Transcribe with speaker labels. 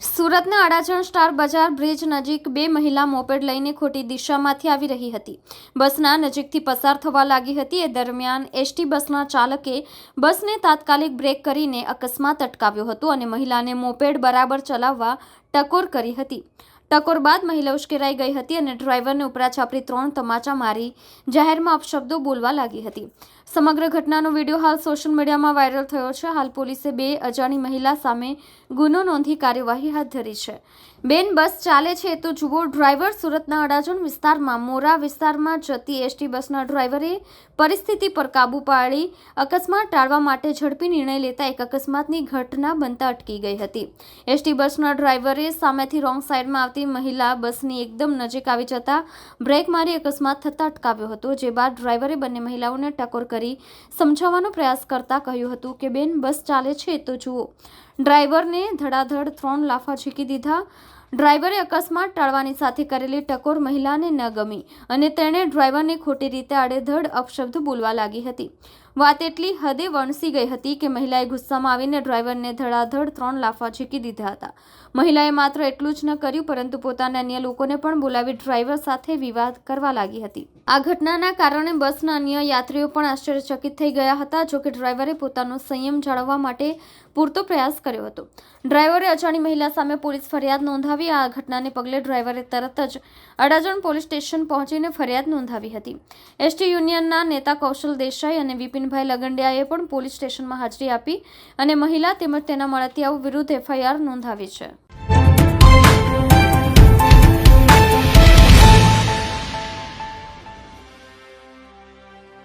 Speaker 1: સુરતના અડાજણ સ્ટાર બજાર બ્રિજ નજીક બે મહિલા મોપેડ લઈને ખોટી દિશામાંથી આવી રહી હતી. બસના નજીકથી પસાર થવા લાગી હતી. એ દરમિયાન એસટી બસના ચાલકે બસને તાત્કાલિક બ્રેક કરીને અકસ્માત અટકાવ્યો હતો અને મહિલાને મોપેડ બરાબર ચલાવવા ટકોર કરી હતી. ટકોર બાદ મહિલા ઉશ્કેરાઈ ગઈ હતી અને ડ્રાઈવરને ઉપરા છાપરી 3 તમાચા મારી જાહેરમાં અપશબ્દો બોલવા લાગી હતી. સમગ્ર ઘટનાનો વિડીયો હાલ સોશિયલ મીડિયામાં વાયરલ થયો છે. હાલ પોલીસે બે અજાણી મહિલા સામે ગુનો નોંધી કાર્યવાહી હાથ ધરી છે. બેન, બસ ચાલે છે તો જુઓ. ડ્રાઈવર સુરતના અડાજણ વિસ્તારમાં મોરા વિસ્તારમાં જતી એસટી બસના ડ્રાઈવરે પરિસ્થિતિ પર કાબુ પાડી અકસ્માત ટાળવા માટે ઝડપી નિર્ણય લેતા એક અકસ્માતની ઘટના બનતા અટકી ગઈ હતી. એસટી બસના ડ્રાઈવરે સામેથી રોંગ સાઈડમાં આવતી મહિલા બસની એકદમ નજીક આવી જતા બ્રેક મારી અકસ્માત થતા અટકાવ્યો હતો. જે બાદ ડ્રાઈવરે બંને મહિલાઓને ટકોર કરી સમજાવવાનો પ્રયાસ કરતા કહ્યું હતું કે બેન, બસ ચાલે છે તો જુઓ. ડ્રાઈવરને ધડાધડ 3 લાફા ઝીકી દીધા. ડ્રાઈવરે અકસ્માત ટાળવાની સાથે કરેલી ટકોર મહિલાને ન ગમી અને તેણે ડ્રાઈવરને ખોટી રીતે આડેધડ અપશબ્દ બોલવા લાગી હતી. વાત એટલી હદે વણસી ગઈ હતી કે મહિલાએ ગુસ્સામાં આવીને ડ્રાઈવરને ધડાધડ 3 લાફા ઝીકી દીધા હતા. મહિલાએ માત્ર એટલું જ ન કર્યું પરંતુ પોતાના અન્ય લોકોને પણ બોલાવી ડ્રાઈવર સાથે વિવાદ કરવા લાગી હતી. આ ઘટનાના કારણે બસના અન્ય યાત્રીઓ પણ આશ્ચર્યચકિત થઈ ગયા હતા. જોકે ડ્રાઈવરે પોતાનો સંયમ જાળવવા માટે પૂરતો પ્રયાસ કર્યો હતો. ડ્રાઈવરે અજાણી મહિલા સામે પોલીસ ફરિયાદ નોંધાવી. આ ઘટનાને પગલે ડ્રાઈવરે તરત જ અડાજણ પોલીસ સ્ટેશન પહોંચીને ફરિયાદ નોંધાવી હતી. એસટી યુનિયનના નેતા કૌશલ દેસાઈ અને વિપિનભાઈ લગંડિયાએ પણ પોલીસ સ્ટેશનમાં હાજરી આપી અને મહિલા તેમજ તેના મળતિયાઓ વિરુદ્ધ એફઆઈઆર નોંધાવી છે.